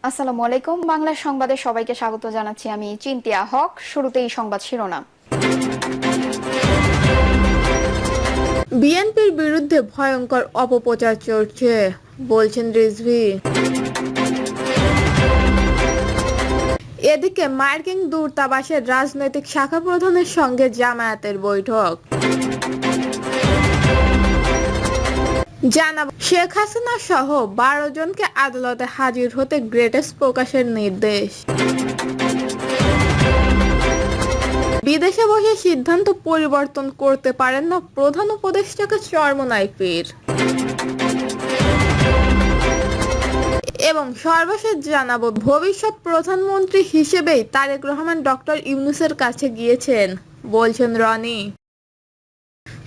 আসসালামু আলাইকুম। বাংলা সংবাদে সবাইকে স্বাগত জানাচ্ছি। আমি চিন্তিয়া হক। শুরুতেই সংবাদ শিরোনাম। বিএনপির বিরুদ্ধে ভয়ঙ্কর অপপ্রচার চলছে, বলছেন রিজভী। এদিকে মার্কিন দূতাবাসের রাজনৈতিক শাখা প্রধানের সঙ্গে জামায়াতের বৈঠক। জানাবো শেখ হাসিনা সহ 12 জনকে আদালতে হাজির হতে গ্রেটেস্ট প্রকাশের নির্দেশ। বিদেশে বসে সিদ্ধান্ত পরিবর্তন করতে পারেন না প্রধান উপদেষ্টাকে চরমোনাই পীর। এবং সর্বশেষ জানাবো ভবিষ্যৎ প্রধানমন্ত্রী হিসেবেই তারেক রহমান ডক্টর ইউনূসের কাছে গিয়েছেন, বলছেন রনি।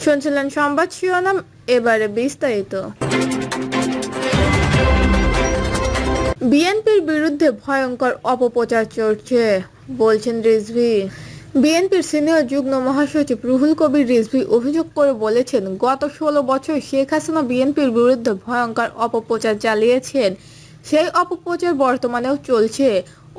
শুনছিলেন সংবাদ শিরোনাম, এবারে বিস্তারিত। বিএনপির বিরুদ্ধে ভয়ঙ্কর অপপ্রচার চলছে, বলছেন রিজভী। বিএনপির সিনিয়র যুগ্ম মহাসচিব রুহুল কবির রিজভী অভিযোগ করে বলেছেন, গত 16 বছর শেখ হাসিনা বিএনপির বিরুদ্ধে ভয়ঙ্কর অপপ্রচার চালিয়েছেন। সেই অপপ্রচার বর্তমানেও চলছে।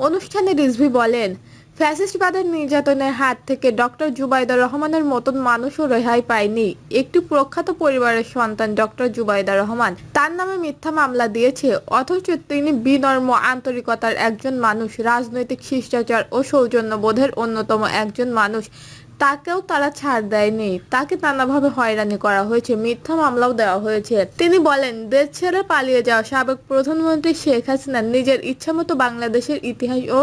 অনুষ্ঠানে রিজভী বলেন, ফ্যাসিস্টবাদের নির্যাতনের হাত থেকে ডক্টর জুবাইদা রহমানের মতন মানুষও রেহাই পায়নি। একটি প্রখ্যাত পরিবারের সন্তান ডক্টর জুবাইদা রহমান, তার নামে মিথ্যা মামলা দিয়েছে, অথচ তিনি বিনম্র আন্তরিকতার একজন মানুষ, রাজনৈতিক শিষ্টাচার ও সৌজন্যবোধের অন্যতম একজন মানুষ। তাকেও তারা ছাড় দেয়নি। তাকে নানাভাবে হয়রানি করা হয়েছে, মিথ্যা মামলাও দেওয়া হয়েছে। তিনি বলেন, দেশ ছেড়ে পালিয়ে যাওয়া সাবেক প্রধানমন্ত্রী শেখ হাসিনা নিজের ইচ্ছামতো বাংলাদেশের ইতিহাস ও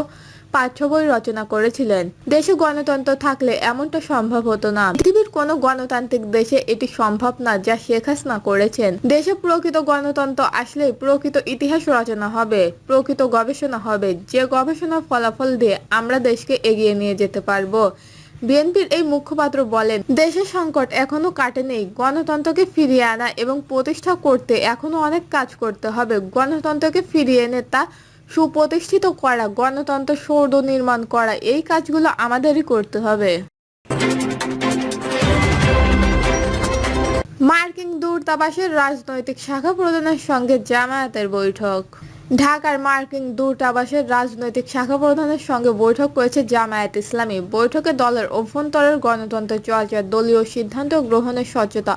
পাঠ্য বই রচনা করেছিলেন। দেশে গণতন্ত্র থাকলে এমনটা সম্ভব হতো না। পৃথিবীর কোনো গণতান্ত্রিক দেশে এটি সম্ভব না যা শেখ হাসিনা করেছেন। দেশে প্রকৃত গণতন্ত্র আসলে প্রকৃত ইতিহাস রচনা হবে, প্রকৃত গবেষণা হবে, যে গবেষণার ফলাফল দিয়ে আমরা দেশকে এগিয়ে নিয়ে যেতে পারবো। বিএনপির এই মুখপাত্র বলেন, দেশের সংকট এখনো কাটেনি। গণতন্ত্রকে ফিরিয়ে আনা এবং প্রতিষ্ঠা করতে এখনো অনেক কাজ করতে হবে। গণতন্ত্রকে ফিরিয়ে এনে তা সুপ্রতিষ্ঠিত করা, গণতন্ত্র সৌধ নির্মাণ করা, এই কাজগুলো আমাদেরই করতে হবে। মার্কিন দূতাবাসের রাজনৈতিক শাখা প্রধানের সঙ্গে জামায়াতের বৈঠক। ঢাকার মার্কিন দূতাবাসের রাজনৈতিক শাখা প্রধানের সঙ্গে বৈঠক করেছে জামায়াত ইসলামী। বৈঠকে দলের অভ্যন্তরের গণতন্ত্র চর্চা, দলীয় সিদ্ধান্ত গ্রহণের স্বচ্ছতা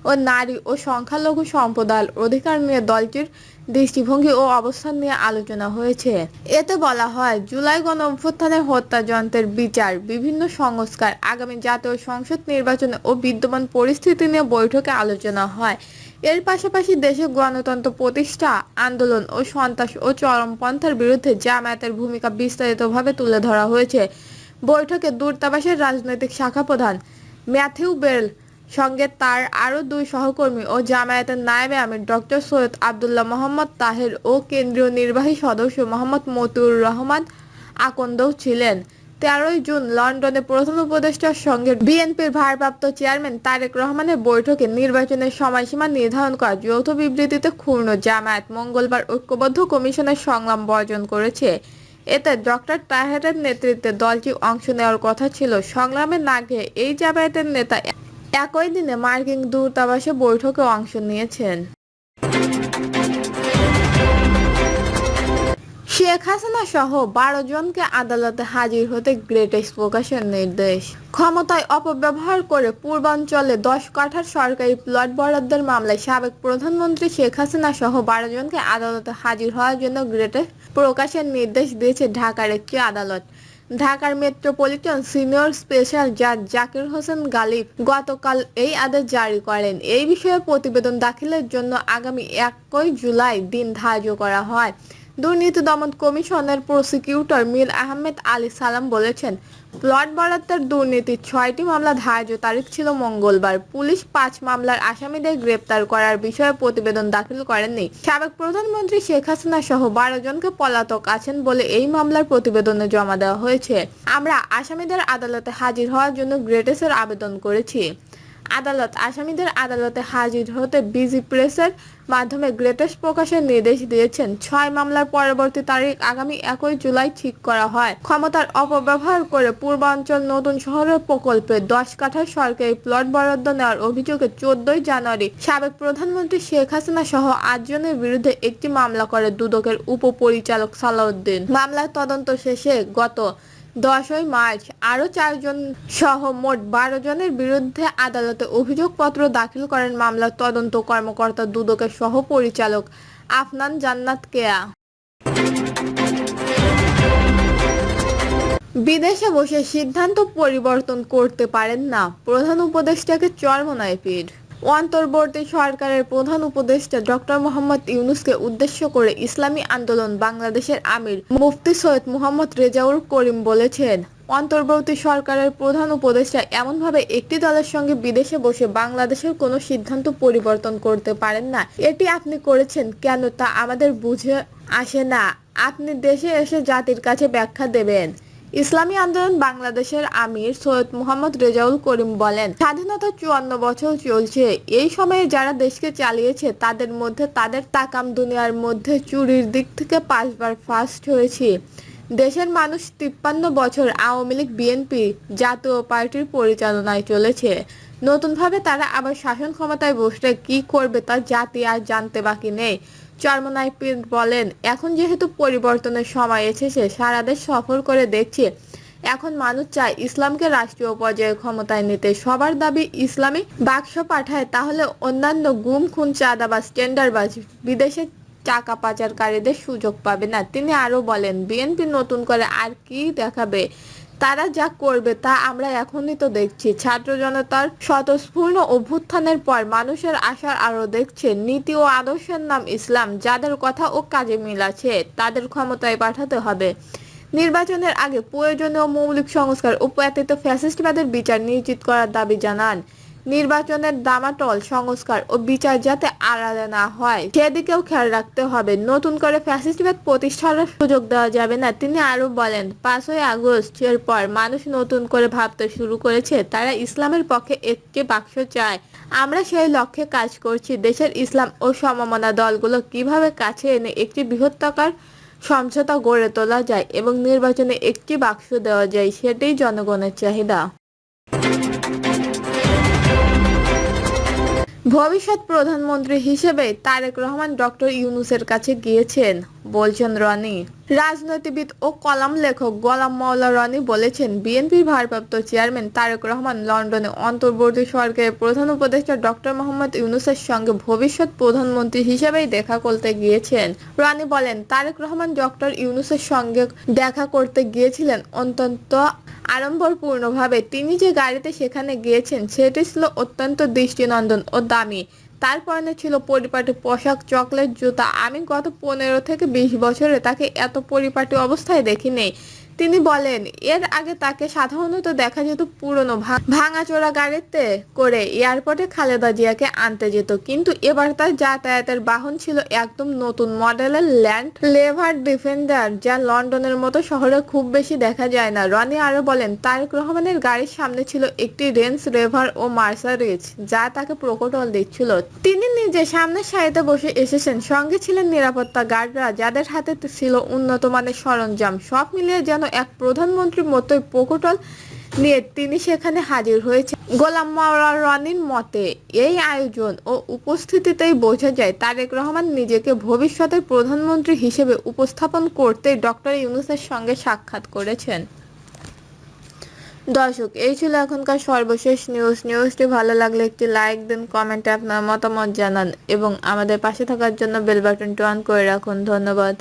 ও নারী ও সংখ্যালঘু সম্প্রদায়ের অধিকার নিয়ে দলটির দৃষ্টিভঙ্গি ও অবস্থান নিয়ে আলোচনা হয়েছে। এতে বলা হয়, জুলাই গণঅভ্যুত্থানের হত্যাযন্ত্রের বিচার, বিভিন্ন সংস্কার, আগামী জাতীয় সংসদ নির্বাচনে ও বিদ্যমান পরিস্থিতি নিয়ে বৈঠকে আলোচনা হয়। এর পাশাপাশি দেশে গণতন্ত্র প্রতিষ্ঠা, আন্দোলন ও সন্ত্রাস ও চরমপন্থার বিরুদ্ধে জামায়াতের ভূমিকা বিস্তারিতভাবে তুলে ধরা হয়েছে। বৈঠকে দূতাবাসের রাজনৈতিক শাখা প্রধান ম্যাথিউ বেল সঙ্গে তার আরও 2 সহকর্মী ও জামায়াতের নায়েবে আমির ডক্টর সৈয়দ আব্দুল্লাহ মোহাম্মদ তাহের ও কেন্দ্রীয় নির্বাহী সদস্য মোহাম্মদ মতিউর রহমান আকন্দও ছিলেন। 13 জুন লন্ডনে প্রধান উপদেষ্টার সঙ্গে বিএনপির ভারপ্রাপ্ত চেয়ারম্যান তারেক রহমানের বৈঠকে নির্বাচনের সময়সীমা নির্ধারণ করা যৌথ বিবৃতিতে ক্ষুণ্ণ জামায়াত মঙ্গলবার ঐক্যবদ্ধ কমিশনের সংগ্রাম বর্জন করেছে। এতে ডক্টর তাহেরের নেতৃত্বে দলটি অংশ নেওয়ার কথা ছিল। সংগ্রামে না গিয়ে এই জামায়াতের নেতা একই দিনে মার্কিন দূতাবাসে বৈঠকে অংশ নিয়েছেন। শেখ হাসিনা সহ 12 জনকে আদালতে হাজির হতে গ্রেটেস্ট প্রকাশের নির্দেশ। ক্ষমতায় অপব্যবহার করে পূর্বাঞ্চলে 10 কাঠার সরকারি প্লট বরাদ্দের মামলায় সাবেক প্রধানমন্ত্রী শেখ হাসিনা সহ 12 জনকে আদালতে হাজির হওয়ার জন্য গ্রেটেস্ট প্রকাশের নির্দেশ দিয়েছে ঢাকার একটি আদালত। ঢাকার মেট্রোপলিটন সিনিয়র স্পেশাল জাজ জাকির হোসেন গালিব গতকাল এই আদেশ জারি করেন। এই বিষয়ে প্রতিবেদন দাখিলের জন্য আগামী 1 জুলাই দিন ধার্য করা হয়। দুর্নীতি দমন কমিশনের প্রসিকিউটর মীর আহমেদ আলী সালাম বলেছেন, প্লট বরাদ্দের দুর্নীতির 6টি মামলা ধার্য তারিখ ছিল মঙ্গলবার। পুলিশ 5 মামলার আসামিদের গ্রেপ্তার করার বিষয়ে প্রতিবেদন দাখিল করেননি। সাবেক প্রধানমন্ত্রী শেখ হাসিনা সহ 12 জনকে পলাতক আছেন বলে এই মামলার প্রতিবেদনে জমা দেওয়া হয়েছে। আমরা আসামিদের আদালতে হাজির হওয়ার জন্য গ্রেটেস্টের আবেদন করেছি। আদালত আসামিদের আদালতে হাজির হতে বিজি প্রেসের মাধ্যমে গ্রেপ্তার প্রকাশের নির্দেশ দিয়েছেন। 6 মামলার পরবর্তী তারিখ আগামী 1 জুলাই ঠিক করা হয়। ক্ষমতার অপব্যবহার করে পূর্বাঞ্চল নতুন শহরের প্রকল্পে 10 কাঠা সরকারি প্লট বরাদ্দ নেওয়ার অভিযোগে 14 জানুয়ারি সাবেক প্রধানমন্ত্রী শেখ হাসিনা সহ 8 জনের বিরুদ্ধে একটি মামলা করে দুদকের উপপরিচালক সালাউদ্দিন। মামলার তদন্ত শেষে গত 10 মার্চ আরও 4 জন সহ মোট 12 জনের বিরুদ্ধে আদালতে অভিযোগপত্র দাখিল করেন মামলার তদন্ত কর্মকর্তা দুদকের সহ পরিচালক আফনান জান্নাত কেয়া। বিদেশে বসে সিদ্ধান্ত পরিবর্তন করতে পারেন না, প্রধান উপদেষ্টাকে চরমোনাই পীর। অন্তর্বর্তী সরকারের প্রধান উপদেষ্টা ডক্টর মোহাম্মদ ইউনূসকে উদ্দেশ্য করে ইসলামী আন্দোলন বাংলাদেশের আমির মুফতি সৈয়দ মোহাম্মদ রেজাউল করিম বলেছেন, অন্তর্বর্তী সরকারের প্রধান উপদেষ্টা এমনভাবে একটি দলের সঙ্গে বিদেশে বসে বাংলাদেশের কোনো সিদ্ধান্ত পরিবর্তন করতে পারেন না। এটি আপনি করেছেন কেন তা আমাদের বুঝে আসে না। আপনি দেশে এসে জাতির কাছে ব্যাখ্যা দেবেন। ইসলামী আন্দোলন বাংলাদেশের আমির সৈয়দ মোহাম্মদ রেজাউল করিম বলেন, স্বাধীনতা 54 বছর চলছে। এই সময়ে যারা দেশকে চালিয়েছে তাদের মধ্যে তাদের তাকাম দুনিয়ার মধ্যে চুরির দিক থেকে 5 বার ফার্স্ট হয়েছে। দেশের মানুষ 53 বছর আওয়ামী লীগ বিএনপি জাতীয় পার্টির পরিচালনায় চলেছে। নতুনভাবে তারা আবার শাসন ক্ষমতায় বসলে কি করবে তা জাতি আর জানতে বাকি নেই। চরমোনাই পীর বলেন, এখন যেহেতু পরিবর্তনের সময় এসেছে, সারা দেশ সফর করে দেখছে, এখন মানুষ চায় ইসলামকে রাষ্ট্রীয় পর্যায়ে ক্ষমতায় নিতে। সবার দাবি ইসলামী বাক্স পাঠায়, তাহলে অন্যান্য গুম খুন চাঁদাবাজ টেন্ডারবাজ বিদেশে টাকা পাচারকারীদের সুযোগ পাবে না। তিনি আরো বলেন, বিএনপি নতুন করে আর কি দেখাবে? তারা যা করবে তা আমরা এখনই তো দেখছি। ছাত্র জনতার স্বতঃস্ফূর্ত অভ্যুত্থানের পর মানুষের আশার আলো দেখছে। নীতি ও আদর্শের নাম ইসলাম। যাদের কথা ও কাজে মিল আছে তাদের ক্ষমতায় পাঠাতে হবে। নির্বাচনের আগে প্রয়োজনীয় মৌলিক সংস্কার ও পতিত ফ্যাসিস্টবাদের বিচার নিশ্চিত করার দাবি জানান। নির্বাচনের দামাটল সংস্কার ও বিচার যাতে আলাদা না হয় সেদিকেও খেয়াল রাখতে হবে। নতুন করে ফ্যাসিস্টবাদ প্রতিষ্ঠার সুযোগ দেওয়া যাবে না। তিনি আরো বলেন, 5ই আগস্টের পর মানুষ নতুন করে ভাবতে শুরু করেছে। তারা ইসলামের পক্ষে একটি বাক্স চায়। আমরা সেই লক্ষ্যে কাজ করছি। দেশের ইসলাম ও সমমনা দলগুলো কিভাবে কাছে এনে একটি বৃহত্তর সমঝোতা গড়ে তোলা যায় এবং নির্বাচনে একটি বাক্স দেওয়া যায়, সেটাই জনগণের চাহিদা। ভবিষ্যৎ প্রধানমন্ত্রী হিসেবে তারেক রহমান ডক্টর ইউনূসের কাছে গিয়েছেন বলছেন রনি। রাজনীতিবিদ ও কলাম লেখক গোলাম মাওলা রনি বলেছেন, বিএনপির ভারপ্রাপ্ত চেয়ারম্যান তারেক রহমান লন্ডনে অন্তর্বর্তী সরকারের প্রধান উপদেষ্টা ডক্টর মোহাম্মদ ইউনূসের সঙ্গে ভবিষ্যৎ প্রধানমন্ত্রী হিসেবেই দেখা করতে গিয়েছেন। রনি বলেন, তারেক রহমান ডক্টর ইউনূসের সঙ্গে দেখা করতে গিয়েছিলেন অত্যন্ত আড়ম্বরপূর্ণভাবে। তিনি যে গাড়িতে সেখানে গিয়েছেন সেটি ছিল অত্যন্ত দৃষ্টিনন্দন ও দামি। তার পরনে ছিল পরিপাটি পোশাক, চকলেট, জুতা। আমি গত 15 থেকে 20 বছরে তাকে এত পরিপাটি অবস্থায় দেখিনি। তিনি বলেন, এর আগে তাকে সাধারণত দেখা যেত পুরনো ভাঙাচোরা গাড়িতে করে এয়ারপোর্টে খালেদা জিয়াকে আনতে যেত, কিন্তু এবার তার যাতায়াতের বাহন ছিল একদম নতুন মডেলের ল্যান্ড লেভার ডিফেন্ডার, যা লন্ডনের মতো শহরে খুব বেশি দেখা যায় না। রনি আরো বলেন, তারেক রহমানের গাড়ির সামনে ছিল একটি রেঞ্জ রোভার ও মার্সারিজ, যা তাকে প্রকটল দিচ্ছিল। তিনি নিজে সামনের সারিতে বসে এসেছেন। সঙ্গে ছিলেন নিরাপত্তা গার্ডরা, যাদের হাতে ছিল উন্নত মানের সরঞ্জাম। সব মিলিয়ে যেন এক প্রধানমন্ত্রীর মতোই প্রকটল নিয়ে তিনি সেখানে হাজির হয়েছেন। গোলাম মাওলা রনির মতে, এই আয়োজন ও উপস্থিতিতেই বোঝা যায় তারেক রহমান নিজেকে ভবিষ্যতের প্রধানমন্ত্রী হিসেবে উপস্থাপন করতে ডক্টর ইউনূসের সঙ্গে সাক্ষাৎ করেছেন। দর্শক, এই ছিল এখনকার সর্বশেষ নিউজটি ভালো লাগলে একটি লাইক দিন, কমেন্টে আপনার মতামত জানান এবং আমাদের পাশে থাকার জন্য বেল বাটনটি অন করে রাখুন। ধন্যবাদ।